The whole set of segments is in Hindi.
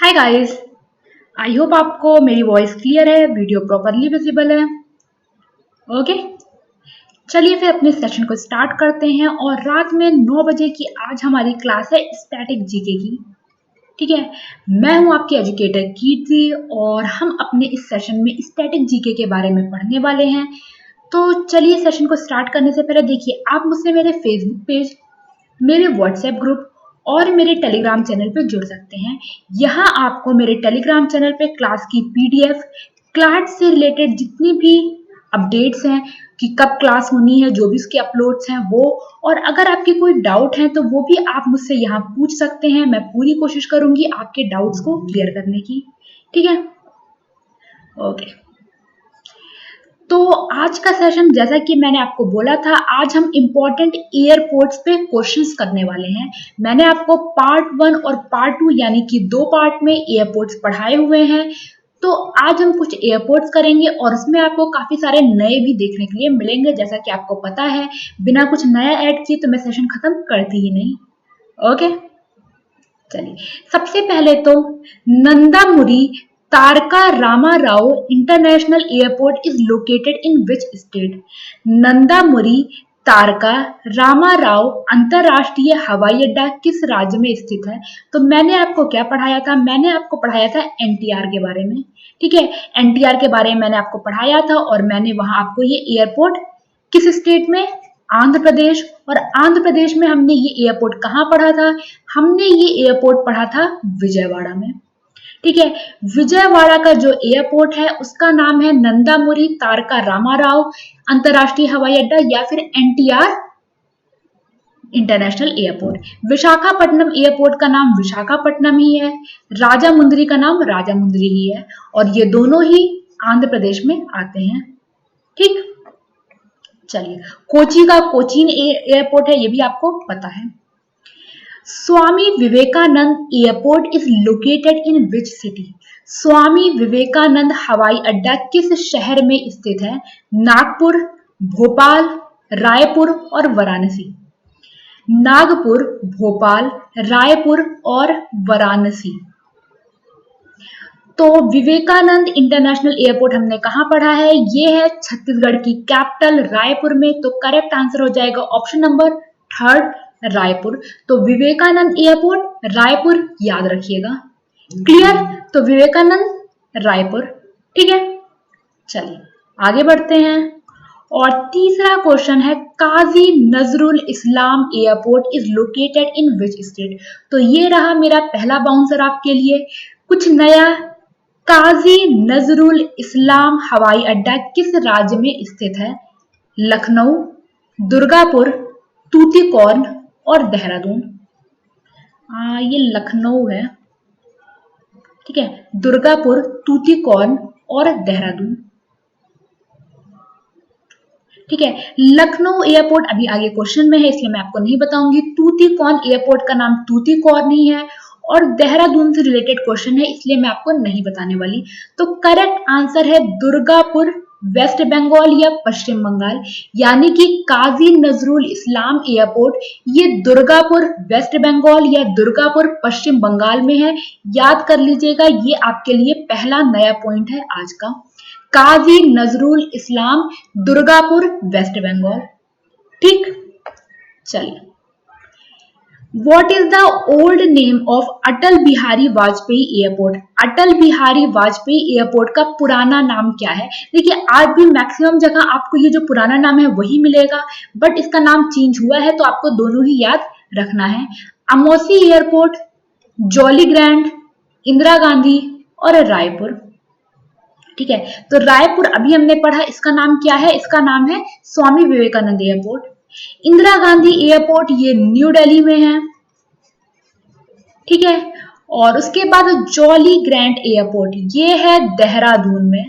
Hi guys. आई होप आपको मेरी वॉइस क्लियर है, वीडियो प्रॉपरली विजिबल है। ओके, चलिए फिर अपने सेशन को स्टार्ट करते हैं। और रात में 9 बजे की आज हमारी क्लास है स्टैटिक जीके की। ठीक है, मैं हूं आपकी एजुकेटर कीर्ति और हम अपने इस सेशन में स्टैटिक जीके के बारे में पढ़ने वाले हैं। तो चलिए सेशन को स्टार्ट करने से पहले देखिए, आप मुझसे मेरे फेसबुक पेज, मेरे व्हाट्सएप ग्रुप और मेरे टेलीग्राम चैनल पे जुड़ सकते हैं। यहाँ आपको मेरे टेलीग्राम चैनल पे क्लास की पीडीएफ, क्लास से रिलेटेड जितनी भी अपडेट्स हैं कि कब क्लास होनी है, जो भी उसके अपलोड्स हैं वो, और अगर आपके कोई डाउट है तो वो भी आप मुझसे यहाँ पूछ सकते हैं। मैं पूरी कोशिश करूंगी आपके डाउट्स को क्लियर करने की। ठीक है, ओके। तो आज का सेशन, जैसा कि मैंने आपको बोला था, आज हम इम्पोर्टेंट एयरपोर्ट्स पे क्वेश्चंस करने वाले हैं। मैंने आपको पार्ट 1 और पार्ट 2 यानी कि 2 पार्ट में एयरपोर्ट्स पढ़ाए हुए हैं। तो आज हम कुछ एयरपोर्ट्स करेंगे और उसमें आपको काफी सारे नए भी देखने के लिए मिलेंगे। जैसा कि आपको पता है, बिना कुछ नया ऐड किए तो मैं सेशन खत्म करती ही नहीं। ओके, चलिए सबसे पहले तो Nandamuri Taraka Ramarao international airport is located in which state? Nandamuri Taraka Ramarao अंतरराष्ट्रीय हवाई अड्डा किस राज्य में स्थित है? तो मैंने आपको क्या पढ़ाया था? मैंने आपको पढ़ाया था एनटीआर के बारे में। ठीक है, एनटीआर के बारे में मैंने आपको पढ़ाया था और मैंने वहां आपको ये एयरपोर्ट किस स्टेट में, आंध्र प्रदेश, और आंध्र प्रदेश में हमने ये एयरपोर्ट कहाँ पढ़ा था? हमने ये एयरपोर्ट पढ़ा था विजयवाड़ा में। ठीक है, विजयवाड़ा का जो एयरपोर्ट है उसका नाम है नंदामुरी तारका रामाराव अंतरराष्ट्रीय हवाई अड्डा या फिर NTR international airport. Visakhapatnam airport का नाम विशाखापट्टनम ही है, राजामुंदरी का नाम राजामुंदरी ही है, और ये दोनों ही आंध्र प्रदेश में आते हैं। ठीक, चलिए कोची का कोचीन एयरपोर्ट है, ये भी आपको पता है। Swami Vivekananda airport is located in which city? Swami Vivekananda हवाई अड्डा किस शहर में स्थित है? नागपुर, भोपाल, रायपुर और वाराणसी। नागपुर, भोपाल, रायपुर और वाराणसी। तो विवेकानंद इंटरनेशनल एयरपोर्ट हमने कहाँ पढ़ा है? ये है छत्तीसगढ़ की कैपिटल रायपुर में। तो करेक्ट आंसर हो जाएगा ऑप्शन नंबर 3, रायपुर। तो विवेकानंद एयरपोर्ट रायपुर, याद रखिएगा। क्लियर? तो विवेकानंद रायपुर। ठीक है, चलिए आगे बढ़ते हैं। और तीसरा क्वेश्चन है, Kazi Nazrul Islam airport is located in which state? तो ये रहा मेरा पहला बाउंसर आपके लिए, कुछ नया। काजी नजरुल इस्लाम हवाई अड्डा किस राज्य में स्थित है? लखनऊ, दुर्गापुर, तूतीकोर्न और देहरादून। ये लखनऊ है। ठीक है, दुर्गापुर, तूतीकोर्न और देहरादून। ठीक है, लखनऊ एयरपोर्ट अभी आगे क्वेश्चन में है इसलिए मैं आपको नहीं बताऊंगी। तूतीकोर्न एयरपोर्ट का नाम तूतीकोर्न ही है, और देहरादून से रिलेटेड क्वेश्चन है इसलिए मैं आपको नहीं बताने वाली। तो करेक्ट आंसर है दुर्गापुर, वेस्ट बंगाल या पश्चिम बंगाल, यानी कि काजी नजरुल इस्लाम एयरपोर्ट ये दुर्गापुर, वेस्ट बंगाल या दुर्गापुर, पश्चिम बंगाल में है। याद कर लीजिएगा, ये आपके लिए पहला नया पॉइंट है आज का। काजी नजरुल इस्लाम, दुर्गापुर, वेस्ट बंगाल। ठीक, चलिए What is the old name of Atal Bihari Vajpayee airport? Atal Bihari Vajpayee airport का पुराना नाम क्या है? देखिए आज भी मैक्सिमम जगह आपको ये जो पुराना नाम है वही मिलेगा, बट इसका नाम चेंज हुआ है तो आपको दोनों ही याद रखना है। Amausi airport, jolly grand, Indira Gandhi और रायपुर। ठीक है, तो रायपुर अभी हमने पढ़ा, इसका नाम क्या है? इसका नाम है स्वामी विवेकानंद एयरपोर्ट। इंदिरा गांधी एयरपोर्ट ये न्यू दिल्ली में है। ठीक है, और उसके बाद जॉली ग्रैंड एयरपोर्ट ये है देहरादून में।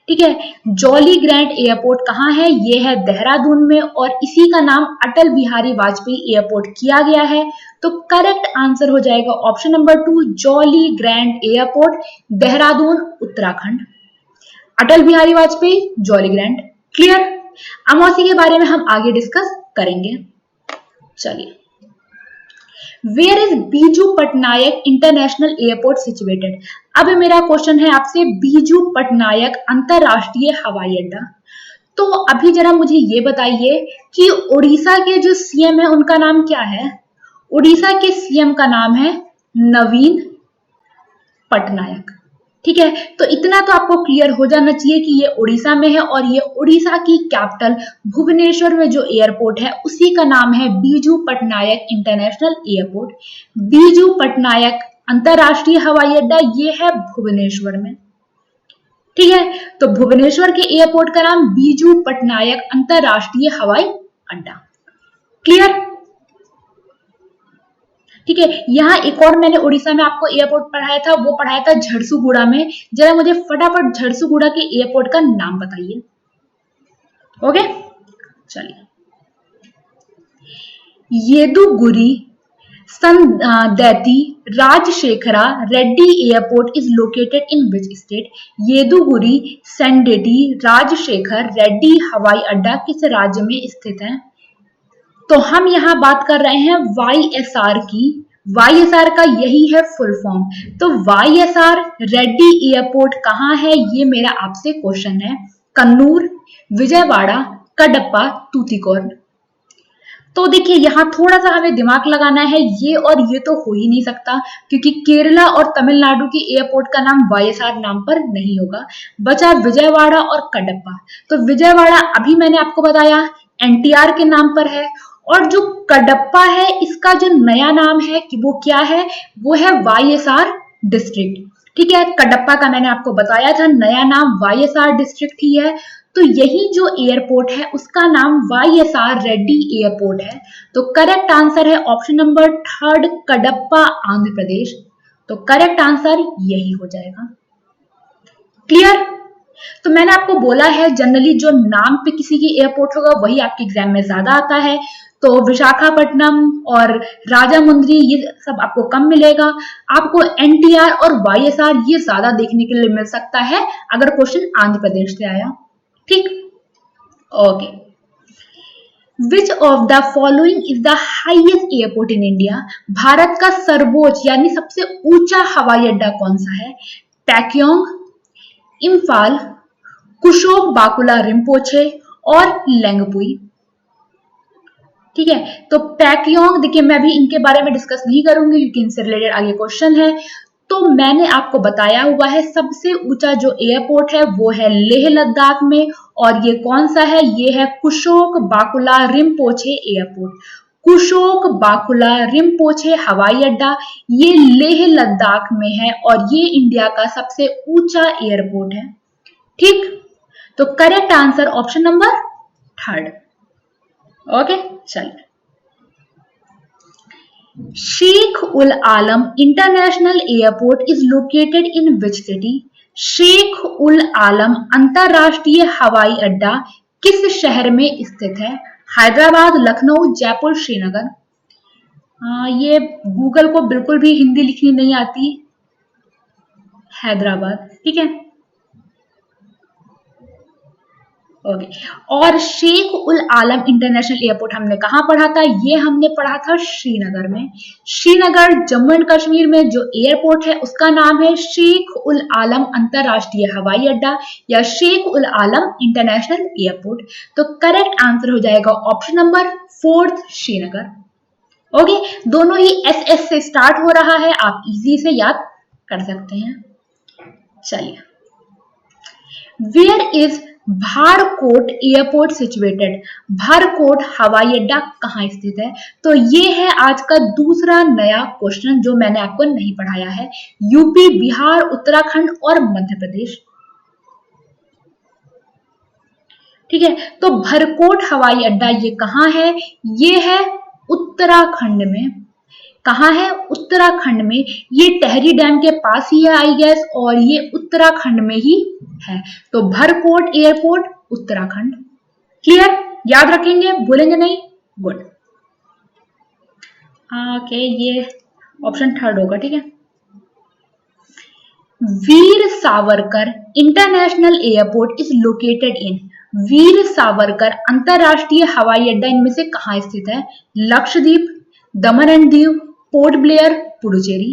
ठीक है, जॉली ग्रैंड एयरपोर्ट कहाँ है? ये है देहरादून में, और इसी का नाम अटल बिहारी वाजपेयी एयरपोर्ट किया गया है। तो करेक्ट आंसर हो जाएगा option number 2, Jolly Grant airport, Dehradun, Uttarakhand. Atal Bihari Vajpayee, Jolly Grant. Clear? Amausi के बारे में हम आगे डिस्कस करेंगे। चलिए where is Biju Patnaik international airport situated. अब मेरा क्वेश्चन है आपसे, बीजू पटनायक अंतरराष्ट्रीय हवाई अड्डा। तो अभी जरा मुझे ये बताइए कि उड़ीसा के जो सीएम है उनका नाम क्या है। उड़ीसा के सीएम का नाम है नवीन पटनायक। ठीक है, तो इतना तो आपको क्लियर हो जाना चाहिए कि ये उड़ीसा में है और ये उड़ीसा की कैपिटल भुवनेश्वर में जो एयरपोर्ट है उसी का नाम है बीजू पटनायक इंटरनेशनल एयरपोर्ट। बीजू पटनायक अंतरराष्ट्रीय हवाई अड्डा ये है भुवनेश्वर में। ठीक है, तो भुवनेश्वर के एयरपोर्ट का नाम बीजू पटनायक अंतरराष्ट्रीय हवाई अड्डा। क्लियर? ठीक है, यहाँ एक और मैंने उड़ीसा में आपको एयरपोर्ट पढ़ाया था, वो पढ़ाया था झड़सुगुड़ा में। जरा मुझे फटाफट झड़सुगुड़ा के एयरपोर्ट का नाम बताइए। ओके, चलिए। Yeduguri Sandinti Rajasekhara Reddy airport is located in which state. Yeduguri Sandinti Rajasekhar Reddy हवाई अड्डा किस राज्य में स्थित है। तो हम यहाँ बात कर रहे हैं YSR की। YSR का यही है फुल फॉर्म। तो YSR रेड्डी एयरपोर्ट कहाँ है, ये मेरा आपसे क्वेश्चन है। कन्नूर, विजयवाड़ा, कडप्पा, तूतीकोरन। तो देखिए यहाँ थोड़ा सा हमें दिमाग लगाना है, ये और ये तो हो ही नहीं सकता क्योंकि केरला और तमिलनाडु की एयरपोर्ट का नाम YSR नाम पर नहीं होगा। बचा विजयवाड़ा और कडप्पा। तो विजयवाड़ा अभी मैंने आपको बताया NTR के नाम पर है, और जो कडप्पा है इसका जो नया नाम है कि वो क्या है, वो है YSR डिस्ट्रिक्ट। ठीक है, कडप्पा का मैंने आपको बताया था नया नाम YSR डिस्ट्रिक्ट ही है। तो यही जो एयरपोर्ट है उसका नाम YSR रेड्डी एयरपोर्ट है। तो करेक्ट आंसर है ऑप्शन नंबर 3 कडप्पा, आंध्र प्रदेश। तो करेक्ट आंसर यही हो जाएगा। क्लियर? तो मैंने आपको बोला है जनरली जो नाम पे किसी की एयरपोर्ट होगा वही आपके एग्जाम में ज्यादा आता है। तो विशाखापट्टनम और राजामुंद्री ये सब आपको कम मिलेगा। आपको NTR और YSR ये ज्यादा देखने के लिए मिल सकता है अगर क्वेश्चन आंध्र प्रदेश से आया। ठीक, okay. Which of the following is the highest airport in India. Bharat का सर्वोच्च यानी सबसे ऊंचा हवाई अड्डा कौन सा है। पैक्योंग, इम्फाल, कुशोक बाकुला रिम्पोचे और लेंगपुई। ठीक है, तो पैक्योंग देखिए मैं भी इनके बारे में डिस्कस नहीं करूंगी क्योंकि इनसे रिलेटेड आगे क्वेश्चन है। तो मैंने आपको बताया हुआ है सबसे ऊंचा जो एयरपोर्ट है वो है लेह लद्दाख में, और ये कौन सा है, ये है कुशोक बाकुला रिम्पोचे एयरपोर्ट। कुशोक बाकुला रिम्पोचे हवाई अड्डा ये लेह लद्दाख में है और ये इंडिया का सबसे ऊंचा एयरपोर्ट है। ठीक, तो correct answer option number 3। Okay, चलिए। Sheikh ul Alam international airport is located in which city. Sheikh ul Alam अंतरराष्ट्रीय हवाई अड्डा किस शहर में स्थित है। हैदराबाद, लखनऊ, जयपुर, श्रीनगर। ये गूगल को बिल्कुल भी हिंदी लिखनी नहीं आती। हैदराबाद, ठीक है, ओके। और शेख उल आलम इंटरनेशनल एयरपोर्ट हमने कहाँ पढ़ा था, ये हमने पढ़ा था श्रीनगर में। श्रीनगर जम्मू एंड कश्मीर में जो एयरपोर्ट है उसका नाम है शेख उल आलम अंतरराष्ट्रीय हवाई अड्डा या शेख उल आलम इंटरनेशनल एयरपोर्ट। तो करेक्ट आंसर हो जाएगा ऑप्शन नंबर 4 श्रीनगर। ओके, दोनों ही SS से स्टार्ट हो रहा है, आप इजी से याद कर सकते हैं। चलिए, वेयर इज भारकोट एयरपोर्ट सिचुएटेड। भारकोट हवाई अड्डा कहाँ स्थित है। तो ये है आज का दूसरा नया क्वेश्चन जो मैंने आपको नहीं पढ़ाया है। यूपी, बिहार, उत्तराखंड और मध्य प्रदेश। ठीक है, तो भरकोट हवाई अड्डा ये कहाँ है, ये है उत्तराखंड में। कहाँ है, उत्तराखंड में। ये टेहरी डैम के पास ही है आई गेस, और ये उत्तराखंड में ही है। तो भरकोट एयरपोर्ट उत्तराखंड। क्लियर, याद रखेंगे, भूलेंगे नहीं। गुड, ओके, ये ऑप्शन 3 होगा। ठीक है, Veer Savarkar international airport is located in. Veer Savarkar अंतरराष्ट्रीय हवाई अड्डा इनमें से कहाँ स्थित है। लक्षद्वीप, दमन and Diu, port Blair, Puducherry,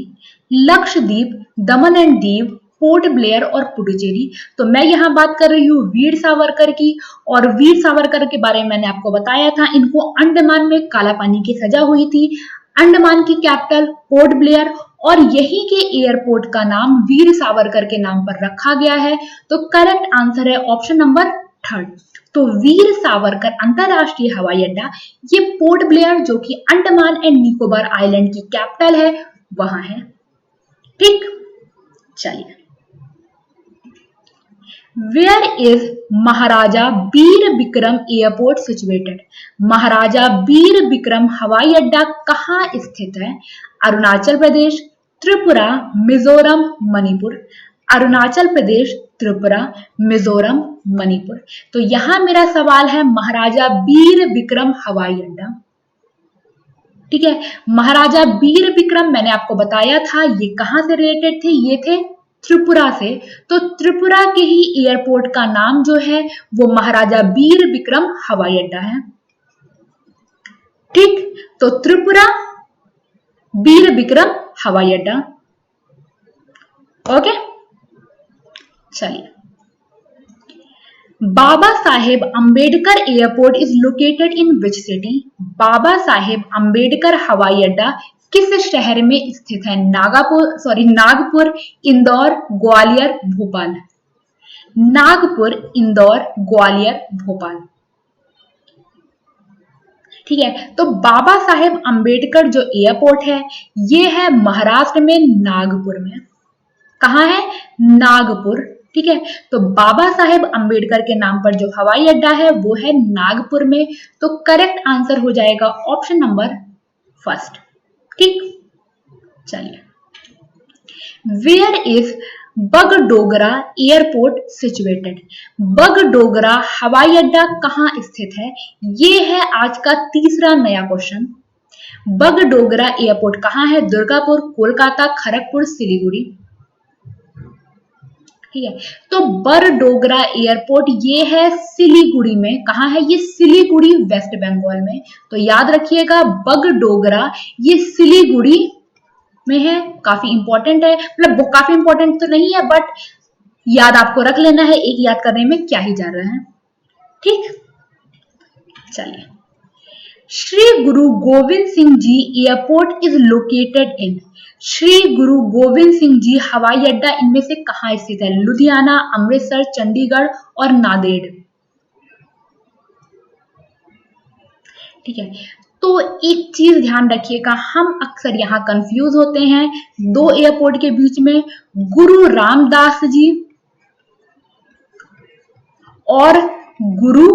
Lakshadweep, Daman and Diu, port Blair और पुडुचेरी। तो मैं यहाँ बात कर रही हूँ वीर सावरकर की, और वीर सावरकर के बारे में मैंने आपको बताया था, इनको अंडमान में काला पानी की सजा हुई थी। अंडमान की कैपिटल पोर्ट ब्लेयर, और यही के एयरपोर्ट का नाम वीर सावरकर के नाम पर रखा गया है। तो करेक्ट आंसर है ऑप्शन नंबर 3। तो वीर सावरकर अंतरराष्ट्रीय हवाई अड्डा, ये पोर्ट ब्लेयर जो कि अंडमान एंड निकोबार आइलैंड की कैपिटल है, वहां है। ठीक, चलिए, where is Maharaja Bir Bikram airport situated? Maharaja Bir Bikram हवाई अड्डा कहाँ स्थित है? अरुणाचल प्रदेश, त्रिपुरा, मिजोरम, मणिपुर। अरुणाचल प्रदेश, त्रिपुरा, मिजोरम, मणिपुर। तो यहां मेरा सवाल है महाराजा बीर बिक्रम हवाई अड्डा। ठीक है, महाराजा बीर बिक्रम मैंने आपको बताया था ये कहां से रिलेटेड थे, ये थे त्रिपुरा से। तो त्रिपुरा के ही एयरपोर्ट का नाम जो है वो महाराजा बीर बिक्रम हवाई अड्डा है। ठीक, तो त्रिपुरा बीर बिक्रम हवाई अड्डा। ओके, चलिए, Baba Saheb Ambedkar airport is located in which city? Baba Saheb Ambedkar हवाई अड्डा किस शहर में स्थित है? नागपुर, इंदौर, ग्वालियर, भोपाल। नागपुर, इंदौर, ग्वालियर, भोपाल। ठीक है, तो बाबा साहेब अंबेडकर जो एयरपोर्ट है ये है महाराष्ट्र में, नागपुर में। कहाँ है? नागपुर। ठीक है, तो बाबा साहेब अंबेडकर के नाम पर जो हवाई अड्डा है वो है नागपुर में। तो करेक्ट आंसर हो जाएगा ऑप्शन नंबर 1। ठीक, चलिए, वेयर इज बगडोगरा एयरपोर्ट सिचुएटेड? बगडोगरा हवाई अड्डा कहाँ स्थित है? ये है आज का तीसरा नया क्वेश्चन। बगडोगरा एयरपोर्ट कहाँ है? दुर्गापुर, कोलकाता, खड़गपुर, सिलीगुड़ी। ठीक है, तो बरडोगरा एयरपोर्ट ये है सिलीगुड़ी में। कहाँ है ये? सिलीगुड़ी, वेस्ट बंगाल में। तो याद रखिएगा बगडोगरा ये सिलीगुड़ी में है। काफी इंपॉर्टेंट है, मतलब काफी इंपॉर्टेंट तो नहीं है बट याद आपको रख लेना है, एक याद करने में क्या ही जा रहा है। ठीक, चलिए, Shri Guru Gobind Singh ji airport is located in? Shri Guru Gobind Singh जी हवाई अड्डा इनमें से कहां स्थित है? लुधियाना, अमृतसर, चंडीगढ़ और नांदेड़। ठीक है, तो एक चीज ध्यान रखिएगा, हम अक्सर यहाँ कंफ्यूज होते हैं दो एयरपोर्ट के बीच में, गुरु रामदास जी और गुरु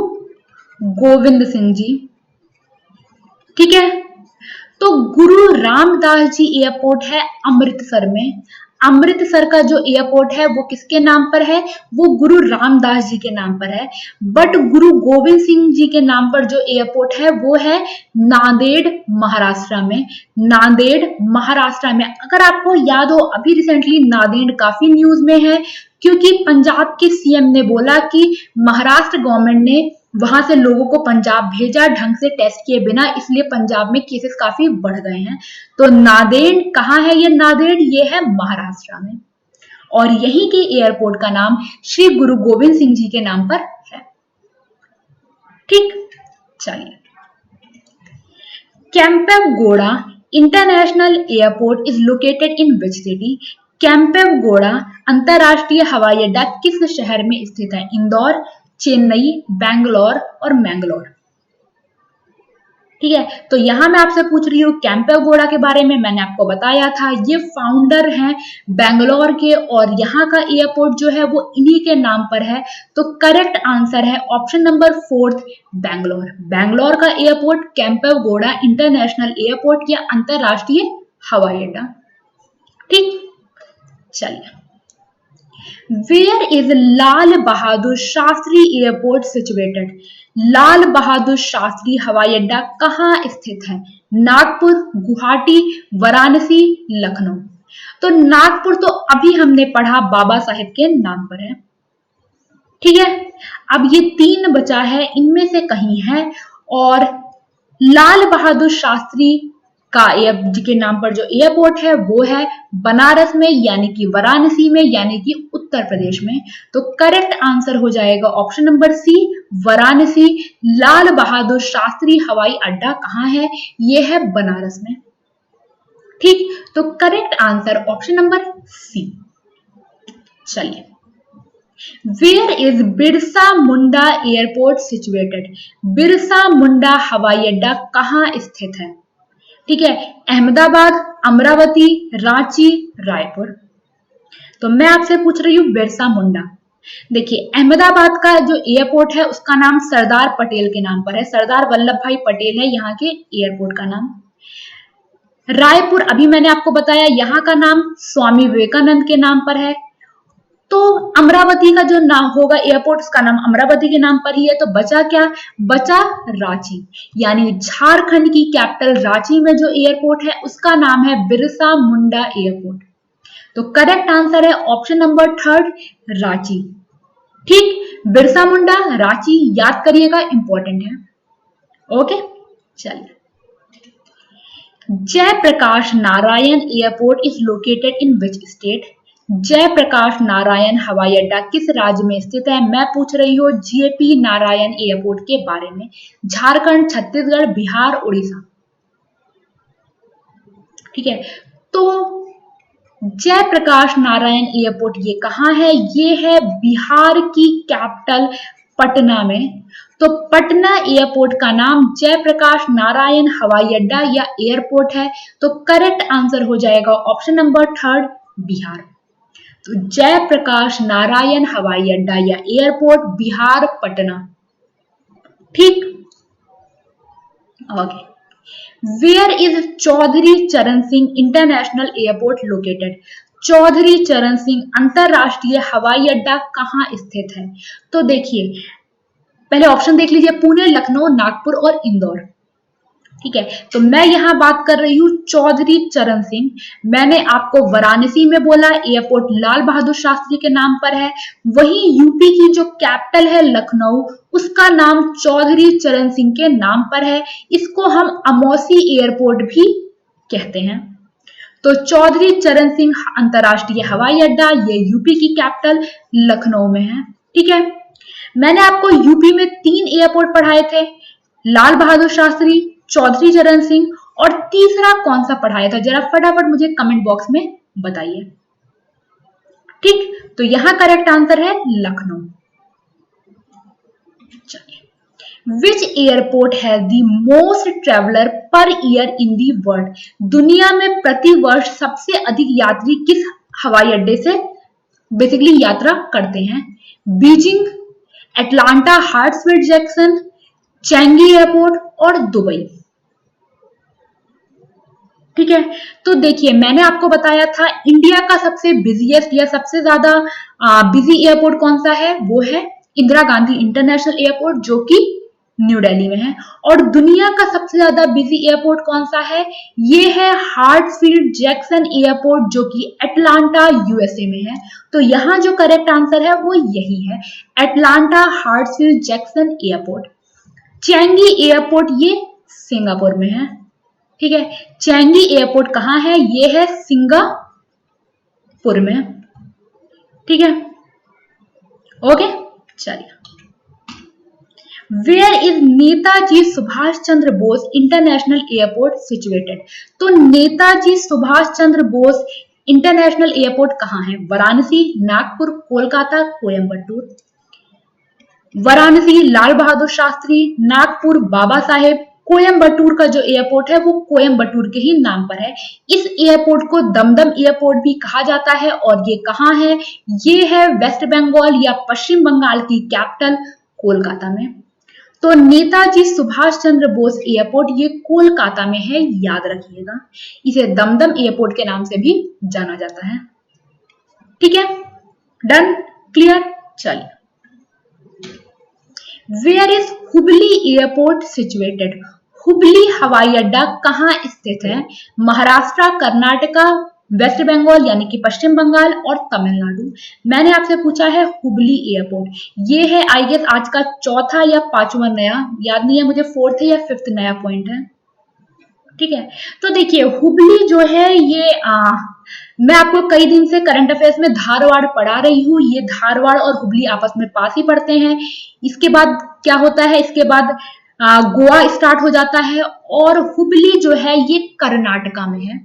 गोविंद सिंह जी। ठीक है, तो गुरु रामदास जी एयरपोर्ट है अमृतसर में। अमृतसर का जो एयरपोर्ट है वो किसके नाम पर है? वो गुरु रामदास जी के नाम पर है। बट गुरु गोविंद सिंह जी के नाम पर जो एयरपोर्ट है वो है नांदेड़, महाराष्ट्र में। नांदेड़, महाराष्ट्र में। अगर आपको याद हो अभी रिसेंटली नांदेड़ काफी न्यूज में है क्योंकि पंजाब के सीएम ने बोला कि महाराष्ट्र गवर्नमेंट ने वहां से लोगों को पंजाब भेजा ढंग से टेस्ट किए बिना, इसलिए पंजाब में केसेस काफी बढ़ गए हैं। तो नांदेड़ कहाँ है? ये नांदेड़ ये है महाराष्ट्र में, और यहीं के एयरपोर्ट का नाम श्री गुरु गोविंद सिंह जी के नाम पर है। ठीक, चलिए, Kempegowda international airport is located in which city? Kempegowda अंतरराष्ट्रीय हवाई अड्डा किस शहर में स्थित है? इंदौर, चेन्नई, बैंगलोर और मैंगलोर। ठीक है, तो यहां मैं आपसे पूछ रही हूँ केम्पेगौड़ा के बारे में। मैंने आपको बताया था ये फाउंडर हैं बैंगलोर के, और यहाँ का एयरपोर्ट जो है वो इन्हीं के नाम पर है। तो करेक्ट आंसर है ऑप्शन नंबर 4, बैंगलोर। बैंगलोर का एयरपोर्ट केम्पेगौड़ा इंटरनेशनल एयरपोर्ट या अंतरराष्ट्रीय हवाई अड्डा। ठीक, चलिए, where is Lal Bahadur Shastri airport situated? Lal Bahadur Shastri हवाई अड्डा कहाँ स्थित है? नागपुर, गुवाहाटी, वाराणसी, लखनऊ। तो नागपुर तो अभी हमने पढ़ा बाबा साहेब के नाम पर है। ठीक है, अब ये 3 बचा है, इनमें से कहीं है। और लाल बहादुर शास्त्री का के नाम पर जो एयरपोर्ट है वो है बनारस में, यानी कि वाराणसी में, यानी कि उत्तर प्रदेश में। तो करेक्ट आंसर हो जाएगा ऑप्शन नंबर सी, वाराणसी। लाल बहादुर शास्त्री हवाई अड्डा कहाँ है? ये है बनारस में। ठीक, तो correct answer option number C. चलिए, where is Birsa Munda airport situated? Birsa Munda हवाई अड्डा कहाँ स्थित है? ठीक है, अहमदाबाद, अमरावती, रांची, रायपुर। तो मैं आपसे पूछ रही हूँ बिरसा मुंडा। देखिए, अहमदाबाद का जो एयरपोर्ट है उसका नाम सरदार पटेल के नाम पर है, सरदार वल्लभ भाई पटेल है यहाँ के एयरपोर्ट का नाम। रायपुर, अभी मैंने आपको बताया, यहाँ का नाम स्वामी विवेकानंद के नाम पर है। तो अमरावती का जो नाम होगा एयरपोर्ट, उसका नाम अमरावती के नाम पर ही है। तो बचा क्या? बचा रांची, यानी झारखंड की कैपिटल रांची में जो एयरपोर्ट है उसका नाम है बिरसा मुंडा एयरपोर्ट। तो करेक्ट आंसर है ऑप्शन नंबर थर्ड, रांची। ठीक, बिरसा मुंडा रांची याद करिएगा, इंपॉर्टेंट है। ओके, चलिए। Jayaprakash Narayan airport is located in which state? Jayaprakash Narayan हवाई अड्डा किस राज्य में स्थित है? मैं पूछ रही हूँ जेपी नारायण एयरपोर्ट के बारे में। झारखंड, छत्तीसगढ़, बिहार, उड़ीसा। ठीक है, तो जयप्रकाश नारायण एयरपोर्ट ये कहाँ है? ये है बिहार की कैपिटल पटना में। तो पटना एयरपोर्ट का नाम जयप्रकाश नारायण हवाई अड्डा या एयरपोर्ट है। तो करेक्ट आंसर हो जाएगा ऑप्शन नंबर थर्ड, बिहार। तो जयप्रकाश नारायण हवाई अड्डा या एयरपोर्ट, बिहार, पटना। ठीक, okay. Where is Chaudhary Charan Singh international airport located? Chaudhary Charan Singh अंतरराष्ट्रीय हवाई अड्डा कहाँ स्थित है? तो देखिए, पहले ऑप्शन देख लीजिए, पुणे, लखनऊ, नागपुर और इंदौर। ठीक है, तो मैं यहां बात कर रही हूँ चौधरी चरण सिंह। मैंने आपको वाराणसी में बोला, एयरपोर्ट लाल बहादुर शास्त्री के नाम पर है। वहीं यूपी की जो कैपिटल है लखनऊ, उसका नाम चौधरी चरण सिंह के नाम पर है। इसको हम अमौसी एयरपोर्ट भी कहते हैं। तो चौधरी चरण सिंह अंतरराष्ट्रीय हवाई अड्डा, ये यूपी की कैपिटल लखनऊ में है। ठीक है, मैंने आपको यूपी में 3 एयरपोर्ट पढ़ाए थे, लाल बहादुर शास्त्री, चौधरी चरण सिंह, और तीसरा कौन सा पढ़ाया था? जरा फटाफट मुझे कमेंट बॉक्स में बताइए। ठीक, तो यहां करेक्ट आंसर है Lucknow. Which airport has the most traveller per year in the world? दुनिया में प्रति वर्ष सबसे अधिक यात्री किस हवाई अड्डे से बेसिकली यात्रा करते हैं? बीजिंग, एटलांटा हार्ट्सफील्ड जैक्सन, चेंगी एयरपोर्ट और दुबई। ठीक है, तो देखिए, मैंने आपको बताया था इंडिया का सबसे बिजिएस्ट या सबसे ज्यादा बिजी एयरपोर्ट कौन सा है? वो है इंदिरा गांधी इंटरनेशनल एयरपोर्ट, जो कि न्यू दिल्ली में है। और दुनिया का सबसे ज्यादा बिजी एयरपोर्ट कौन सा है? ये है हार्ट्सफील्ड जैक्सन एयरपोर्ट, जो कि एटलांटा यूएसए में है। तो यहाँ जो करेक्ट आंसर है वो यही है, एटलांटा हार्ट्सफील्ड जैक्सन एयरपोर्ट। चेंगी एयरपोर्ट ये सिंगापुर में है। ठीक है, चेंगी एयरपोर्ट कहाँ है? ये है सिंगापुर में। ठीक है, ओके, चलिए। Where is Netaji Subhash Chandra Bose international airport situated? तो नेताजी सुभाष चंद्र बोस इंटरनेशनल एयरपोर्ट कहाँ है? वाराणसी, नागपुर, कोलकाता, कोयम्बटूर। वाराणसी लाल बहादुर शास्त्री, नागपुर बाबा साहेब, कोयम्बटूर का जो एयरपोर्ट है वो कोयम्बटूर के ही नाम पर है। इस एयरपोर्ट को दमदम एयरपोर्ट भी कहा जाता है। और ये कहाँ है? ये है वेस्ट बंगाल या पश्चिम बंगाल की कैपिटल कोलकाता में। तो नेताजी सुभाष चंद्र बोस एयरपोर्ट ये कोलकाता में है, याद रखिएगा। इसे दमदम एयरपोर्ट के नाम से भी जाना जाता है। ठीक है, डन, क्लियर। चलिए, where is Hubli airport situated? Hubli हवाई अड्डा कहाँ स्थित है? महाराष्ट्र, कर्नाटका, वेस्ट बंगाल यानी कि पश्चिम बंगाल और तमिलनाडु। मैंने आपसे पूछा है हुबली एयरपोर्ट, ये है आई गेस आज का चौथा या पांचवा नया, याद नहीं है मुझे, फोर्थ या फिफ्थ नया पॉइंट है। ठीक है। तो देखिए हुबली जो है ये मैं आपको कई दिन से करंट अफेयर्स में धारवाड़ पढ़ा रही हूँ। ये धारवाड़ और हुबली आपस में पास ही पड़ते हैं। इसके बाद क्या होता है, इसके बाद गोवा स्टार्ट हो जाता है और हुबली जो है ये कर्नाटका में है।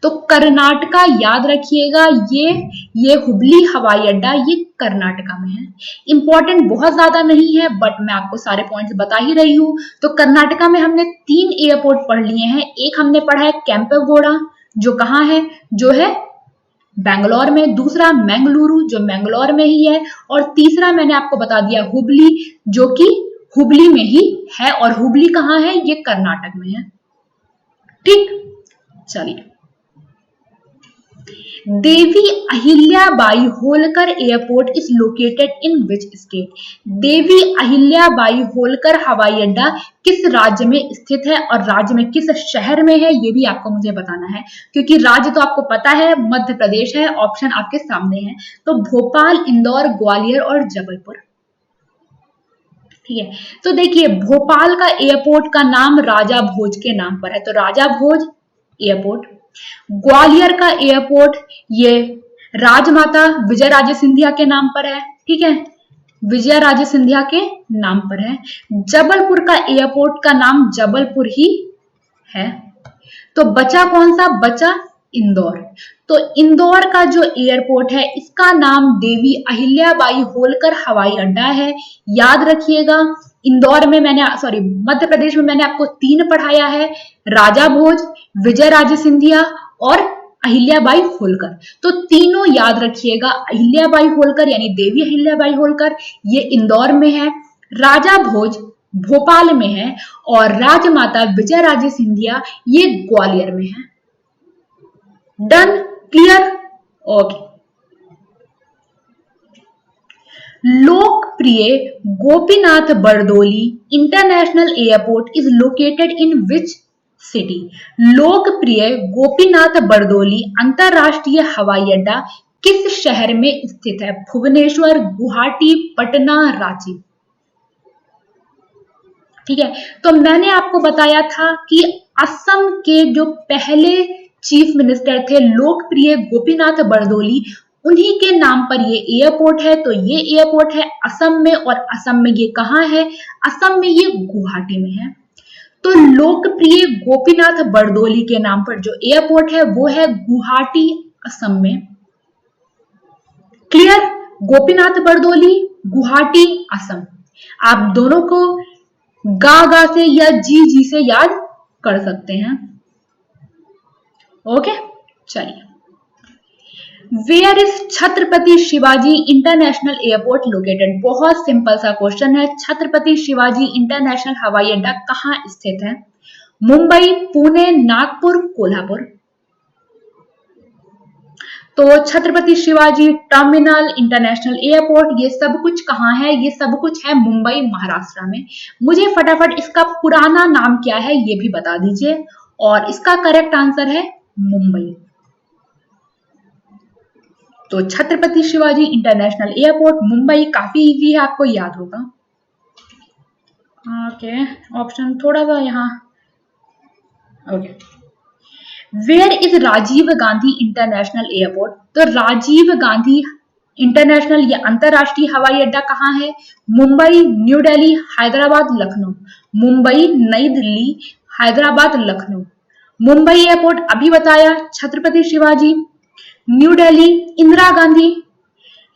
तो कर्नाटका याद रखिएगा, ये हुबली हवाई अड्डा ये कर्नाटका में है। इंपॉर्टेंट बहुत ज्यादा नहीं है बट मैं आपको सारे पॉइंट्स बता ही रही हूँ। तो कर्नाटका में हमने 3 एयरपोर्ट पढ़ लिए हैं। एक हमने पढ़ा है केम्पेगौड़ा जो कहाँ है, जो है बैंगलोर में। दूसरा मैंगलुरु जो मैंगलोर में ही है। और तीसरा मैंने आपको बता दिया हुबली, जो कि हुबली में ही है। और हुबली कहाँ है, ये कर्नाटक में है। ठीक, चलिए। Devi Ahilyabai Holkar airport is located in which state? Devi Ahilyabai Holkar हवाई अड्डा किस राज्य में स्थित है और राज्य में किस शहर में है, ये भी आपको मुझे बताना है। क्योंकि राज्य तो आपको पता है मध्य प्रदेश है, ऑप्शन आपके सामने है। तो भोपाल, इंदौर, ग्वालियर और जबलपुर। ठीक है। तो देखिए भोपाल का एयरपोर्ट का नाम राजा भोज के नाम पर है, तो राजा भोज एयरपोर्ट। ग्वालियर का एयरपोर्ट ये राजमाता विजय राजे सिंधिया के नाम पर है। ठीक है, विजय राजे सिंधिया के नाम पर है। जबलपुर का एयरपोर्ट का नाम जबलपुर ही है। तो बचा कौन सा, बचा इंदौर। तो इंदौर का जो एयरपोर्ट है इसका नाम देवी अहिल्याबाई होलकर हवाई अड्डा है। याद रखिएगा, इंदौर में मैंने मध्य प्रदेश में मैंने आपको 3 पढ़ाया है, राजा भोज, विजय राजे सिंधिया और अहिल्याबाई होलकर। तो तीनों याद रखिएगा। अहिल्याबाई होलकर यानी देवी अहिल्याबाई होलकर ये इंदौर में है, राजा भोज भोपाल में है और राजमाता विजय राजे सिंधिया ये ग्वालियर में है। Done, clear, okay. Lokpriya Gopinath Bardoloi international airport is located in which city? Lokpriya Gopinath Bardoli अंतरराष्ट्रीय हवाई अड्डा किस शहर में स्थित है? भुवनेश्वर, गुवाहाटी, पटना, रांची। ठीक है, तो मैंने आपको बताया था कि असम के जो पहले चीफ मिनिस्टर थे लोकप्रिय गोपीनाथ बरदोली, उन्हीं के नाम पर ये एयरपोर्ट है। तो ये एयरपोर्ट है असम में और असम में ये कहाँ है, असम में ये गुवाहाटी में है। तो लोकप्रिय गोपीनाथ बरदोली के नाम पर जो एयरपोर्ट है वो है गुवाहाटी, असम में। क्लियर, गोपीनाथ बरदोली, गुवाहाटी, असम। आप दोनों को गा गा से या जी जी से याद कर सकते हैं। ओके, चलिए। Where is Chhatrapati Shivaji international airport located? बहुत सिंपल सा क्वेश्चन है। छत्रपति शिवाजी इंटरनेशनल हवाई अड्डा कहाँ स्थित है? मुंबई, पुणे, नागपुर, कोल्हापुर। तो Chhatrapati Shivaji terminal, international airport, ये सब कुछ कहाँ है? ये सब कुछ है मुंबई, महाराष्ट्र में। मुझे फटाफट इसका पुराना नाम क्या है ये भी बता दीजिए। और इसका करेक्ट आंसर है मुंबई। तो छत्रपति शिवाजी इंटरनेशनल एयरपोर्ट मुंबई, काफी इजी है, आपको याद होगा। ओके, ऑप्शन थोड़ा सा यहाँ। Okay, where is Rajiv Gandhi international airport? तो राजीव गांधी इंटरनेशनल या अंतरराष्ट्रीय हवाई अड्डा कहाँ है? मुंबई, न्यू दिल्ली, हैदराबाद, लखनऊ। मुंबई, नई दिल्ली, हैदराबाद, लखनऊ। मुंबई एयरपोर्ट अभी बताया, छत्रपति शिवाजी, न्यू दिल्ली इंदिरा गांधी,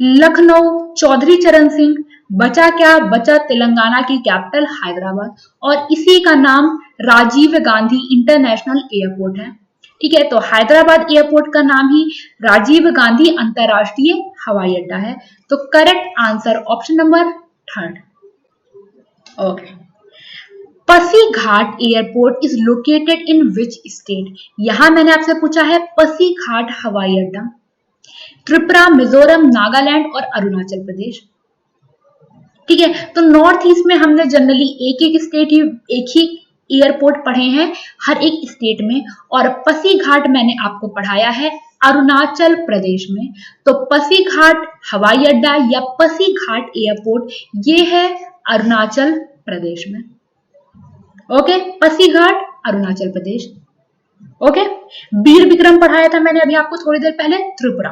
लखनऊ चौधरी चरण सिंह। बचा क्या, बचा तेलंगाना की कैपिटल हैदराबाद। और इसी का नाम राजीव गांधी इंटरनेशनल एयरपोर्ट है। ठीक है, तो हैदराबाद एयरपोर्ट का नाम ही राजीव गांधी अंतरराष्ट्रीय हवाई अड्डा है। तो correct answer option number 3। Okay. Pasighat airport is located in which state? यहां मैंने आपसे पूछा है पासीघाट हवाई अड्डा त्रिपुरा, मिजोरम, नागालैंड और अरुणाचल प्रदेश। ठीक है, तो नॉर्थ ईस्ट में हमने जनरली एक ही एयरपोर्ट पढ़े हैं हर एक स्टेट में। और पासीघाट मैंने आपको पढ़ाया है अरुणाचल प्रदेश में। तो पासीघाट हवाई अड्डा या पासीघाट एयरपोर्ट ये है अरुणाचल प्रदेश में। ओके, पासीघाट अरुणाचल प्रदेश। ओके, वीर विक्रम पढ़ाया था मैंने अभी आपको थोड़ी देर पहले, Tripura.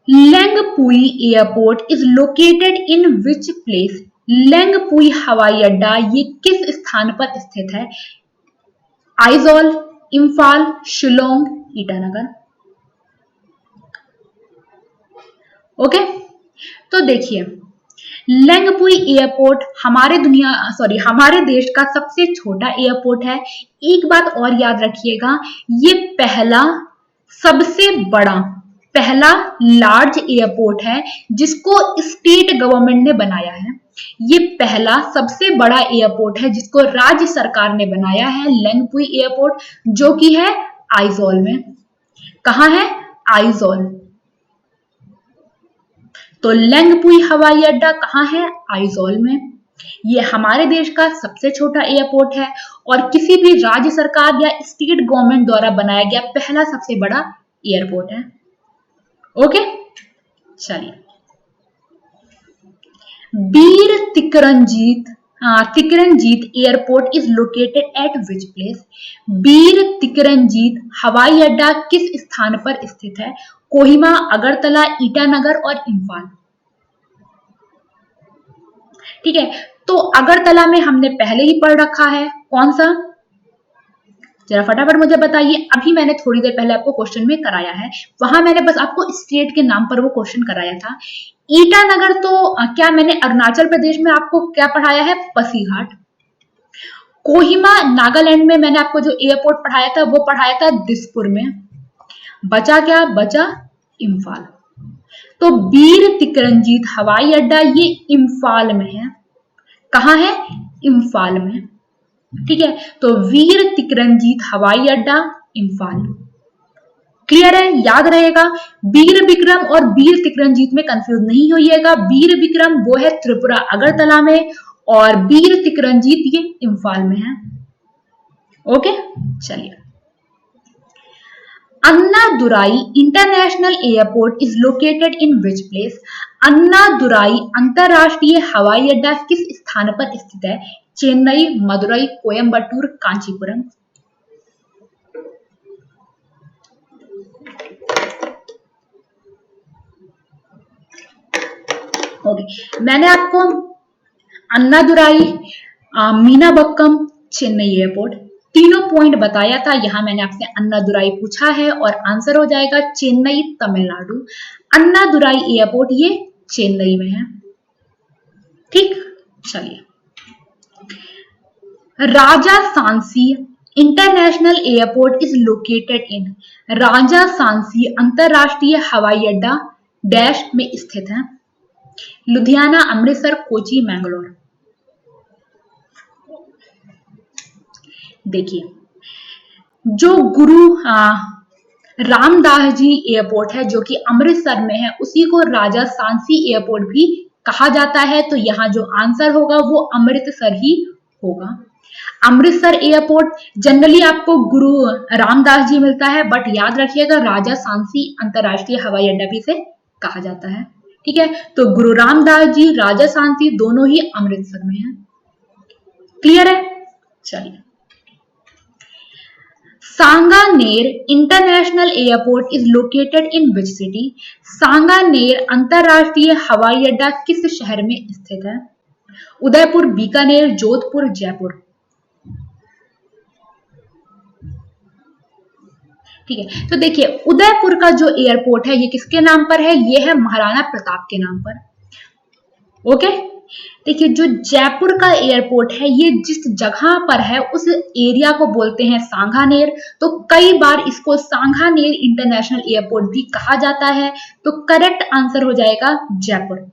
Lengpui airport is located in which place? Lengpui हवाई अड्डा ये किस स्थान पर स्थित है? आइजॉल, इम्फाल, शिलोंग, ईटानगर। ओके, तो देखिए लेंगपुई एयरपोर्ट हमारे देश का सबसे छोटा एयरपोर्ट है। एक बात और याद रखिएगा, ये पहला लार्ज एयरपोर्ट है जिसको स्टेट गवर्नमेंट ने बनाया है। ये पहला सबसे बड़ा एयरपोर्ट है जिसको राज्य सरकार ने बनाया है, लेंगपुई एयरपोर्ट, जो कि है आइजॉल में। कहाँ है? आइजॉल। तो लेंगपुई हवाई अड्डा कहाँ है? आइजॉल में। ये हमारे देश का सबसे छोटा एयरपोर्ट है और किसी भी राज्य सरकार या स्टेट गवर्नमेंट द्वारा बनाया गया पहला सबसे बड़ा एयरपोर्ट है। ओके, चलिए। Veer Tikendrajit airport is located at which place? Veer Tikendrajit हवाई अड्डा किस स्थान पर स्थित है? कोहिमा, अगरतला, ईटानगर और इम्फाल। ठीक है, तो अगरतला में हमने पहले ही पढ़ रखा है। कौन सा? जरा फटाफट मुझे बताइए। अभी मैंने थोड़ी देर पहले आपको क्वेश्चन में कराया है, वहां मैंने बस आपको स्टेट के नाम पर वो क्वेश्चन कराया था। ईटानगर तो क्या मैंने अरुणाचल प्रदेश में आपको क्या पढ़ाया है? पासीघाट। कोहिमा नागालैंड में मैंने आपको जो एयरपोर्ट पढ़ाया था वो पढ़ाया था दिसपुर में। बचा क्या? बचा इम्फाल। तो वीर तिकरंजीत हवाई अड्डा ये इम्फाल में है। कहाँ है? इम्फाल में। ठीक है, तो वीर तिकरंजीत हवाई अड्डा इम्फाल। क्लियर है? याद रहेगा। वीर विक्रम और वीर तिकरंजीत में कंफ्यूज नहीं होइएगा। वीर विक्रम वो है त्रिपुरा अगरतला में और वीर तिकरंजीत ये इम्फाल में है। ओके, चलिए। Annadurai international airport is located in which place? Annadurai अंतरराष्ट्रीय हवाई अड्डा किस स्थान पर स्थित है? चेन्नई, मदुरई, कोयम्बटूर, कांचीपुरम। ओके, मैंने आपको अन्नादुराई, मीनाबक्कम, चेन्नई एयरपोर्ट तीनों पॉइंट बताया था। यहां मैंने आपसे अन्नादुराई पूछा है और आंसर हो जाएगा चेन्नई, तमिलनाडु। अन्नादुराई एयरपोर्ट ये चेन्नई में है। ठीक, चलिए। Raja Sansi international airport is located in? Raja Sansi अंतरराष्ट्रीय हवाई अड्डा डैश में स्थित है? लुधियाना, अमृतसर, कोची, मैंगलोर। देखिए, जो गुरु रामदास जी एयरपोर्ट है जो कि अमृतसर में है, उसी को राजा सांसी एयरपोर्ट भी कहा जाता है। तो यहाँ जो आंसर होगा वो अमृतसर ही होगा। अमृतसर एयरपोर्ट जनरली आपको गुरु रामदास जी मिलता है, बट याद रखिएगा राजा सांसी अंतरराष्ट्रीय हवाई अड्डा भी इसे कहा जाता है। ठीक है, तो गुरु रामदास जी, राजा सांसी दोनों ही अमृतसर में है। क्लियर है? चलिए। Sanganer international airport is located in which city? Sanganer अंतरराष्ट्रीय हवाई अड्डा किस शहर में स्थित है? उदयपुर, बीकानेर, जोधपुर, जयपुर। ठीक है, तो देखिए उदयपुर का जो एयरपोर्ट है ये किसके नाम पर है? ये है महाराणा प्रताप के नाम पर। ओके, देखिए जो जयपुर का एयरपोर्ट है ये जिस जगह पर है उस एरिया को बोलते हैं सांगानेर। तो कई बार इसको सांगानेर इंटरनेशनल एयरपोर्ट भी कहा जाता है। तो करेक्ट आंसर हो जाएगा जयपुर।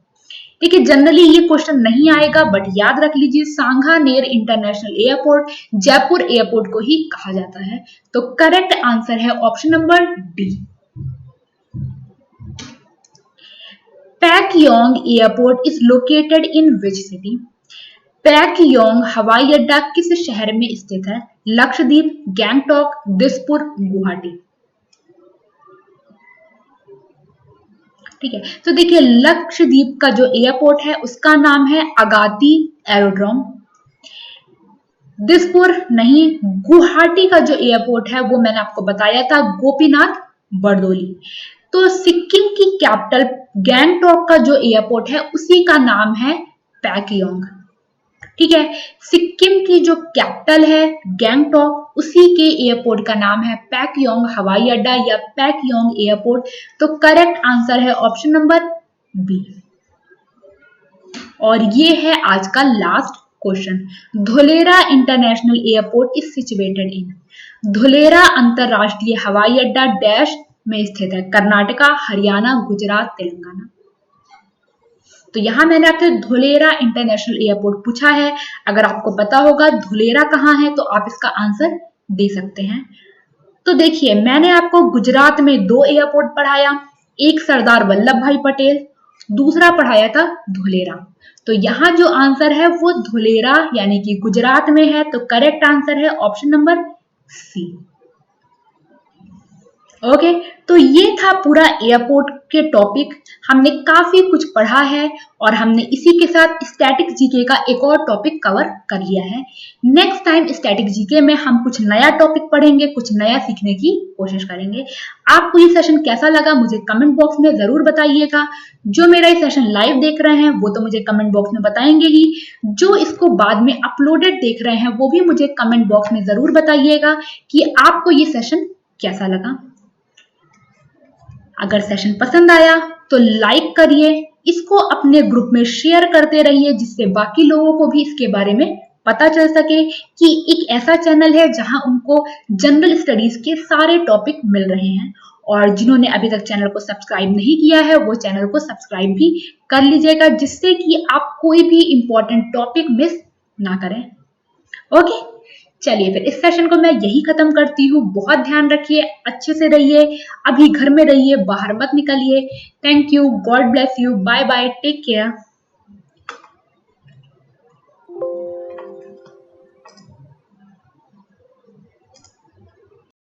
देखिए जनरली ये क्वेश्चन नहीं आएगा, बट याद रख लीजिए Sanganer international airport Jaipur airport को ही कहा जाता है। तो करेक्ट आंसर है option number D. Pakyong airport is located in which city? Pakyong हवाई अड्डा किस शहर में स्थित है? लक्षद्वीप, गैंगटॉक, दिसपुर, गुवाहाटी। ठीक है, तो देखिए लक्षद्वीप का जो एयरपोर्ट है उसका नाम है अगाती एरोड्रोम। दिसपुर नहीं, गुवाहाटी का जो एयरपोर्ट है वो मैंने आपको बताया था, गोपीनाथ बरदोली। तो सिक्किम की कैपिटल गैंगटॉक का जो एयरपोर्ट है उसी का नाम है पैक्योंग। ठीक है, सिक्किम की जो कैपिटल है गैंगटॉक, उसी के एयरपोर्ट का नाम है पैक्योंग हवाई अड्डा या पैक्योंग एयरपोर्ट। तो करेक्ट आंसर है ऑप्शन नंबर बी। और ये है आज का last question. Dholera international airport is situated in. Dholera अंतरराष्ट्रीय हवाई अड्डा डैश में स्थित है, कर्नाटका, हरियाणा, गुजरात, तेलंगाना। तो यहां मैंने आपसे धुलेरा इंटरनेशनल एयरपोर्ट पूछा है। अगर आपको पता होगा धुलेरा कहाँ है तो आप इसका आंसर दे सकते हैं। तो देखिए, मैंने आपको गुजरात में 2 एयरपोर्ट पढ़ाया, एक सरदार वल्लभ भाई पटेल, दूसरा पढ़ाया था धुलेरा। तो यहाँ जो आंसर है वो धुलेरा यानी कि गुजरात में है। तो करेक्ट आंसर है ऑप्शन नंबर सी। ओके, तो ये था पूरा एयरपोर्ट के टॉपिक। हमने काफी कुछ पढ़ा है और हमने इसी के साथ स्टैटिक जीके का एक और टॉपिक कवर कर लिया है। नेक्स्ट टाइम स्टैटिक जीके में हम कुछ नया टॉपिक पढ़ेंगे, कुछ नया सीखने की कोशिश करेंगे। आपको ये सेशन कैसा लगा मुझे कमेंट बॉक्स में जरूर बताइएगा। जो मेरा ये सेशन लाइव देख रहे हैं वो तो मुझे कमेंट बॉक्स में बताएंगे ही, जो इसको बाद में अपलोडेड देख रहे हैं वो भी मुझे कमेंट बॉक्स में जरूर बताइएगा कि आपको ये सेशन कैसा लगा। अगर सेशन पसंद आया तो लाइक करिए, इसको अपने ग्रुप में शेयर करते रहिए जिससे बाकी लोगों को भी इसके बारे में पता चल सके कि एक ऐसा चैनल है जहां उनको जनरल स्टडीज के सारे टॉपिक मिल रहे हैं। और जिन्होंने अभी तक चैनल को सब्सक्राइब नहीं किया है वो चैनल को सब्सक्राइब भी कर लीजिएगा, जिससे कि आप कोई भी इंपॉर्टेंट टॉपिक मिस ना करें। ओके, चलिए फिर इस सेशन को मैं यही खत्म करती हूँ। बहुत ध्यान रखिए, अच्छे से रहिए, अभी घर में रहिए, बाहर मत निकलिए। Thank you, God bless you, bye bye, take care.